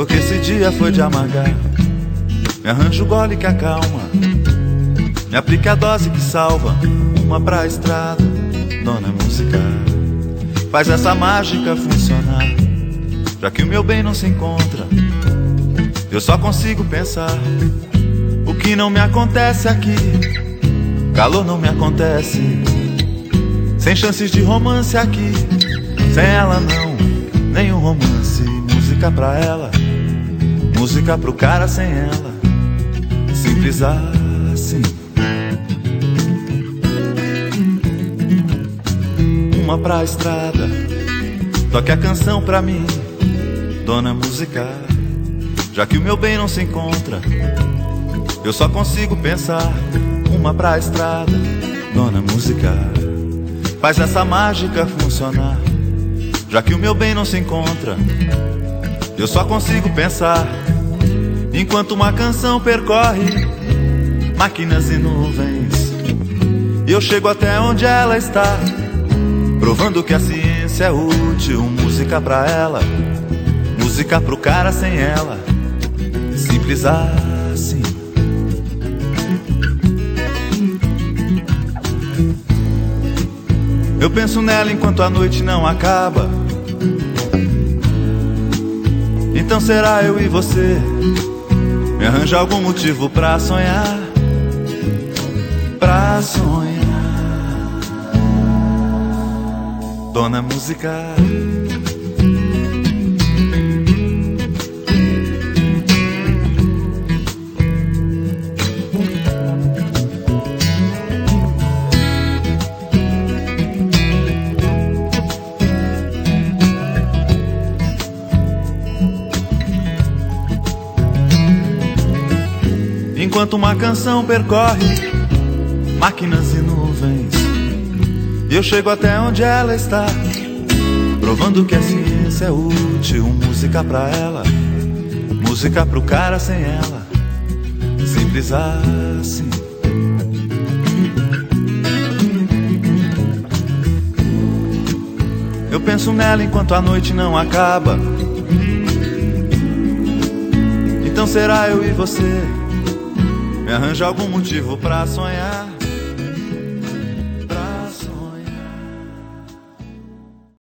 porque esse dia foi de amargar. Me arranja o gole que acalma, me aplica a dose que salva. Uma pra estrada, dona música, faz essa mágica funcionar. Já que o meu bem não se encontra, eu só consigo pensar. O que não me acontece aqui, calor não me acontece. Sem chances de romance aqui, sem ela não, nenhum romance. Música pra ela, música pro cara sem ela. Simples assim. Uma pra estrada, toque a canção pra mim, dona música. Já que o meu bem não se encontra, eu só consigo pensar. Uma pra estrada, dona música, faz essa mágica funcionar. Já que o meu bem não se encontra, eu só consigo pensar. Enquanto uma canção percorre máquinas e nuvens, eu chego até onde ela está, provando que a ciência é útil. Música pra ela, música pro cara sem ela. Simples assim. Eu penso nela enquanto a noite não acaba. Então será eu e você? Me arranja algum motivo pra sonhar, pra sonhar, dona música. Enquanto uma canção percorre máquinas e nuvens, eu chego até onde ela está, provando que a ciência é útil. Música pra ela, música pro cara sem ela. Simples assim. Eu penso nela enquanto a noite não acaba. Então será eu e você? Me arranja algum motivo pra sonhar,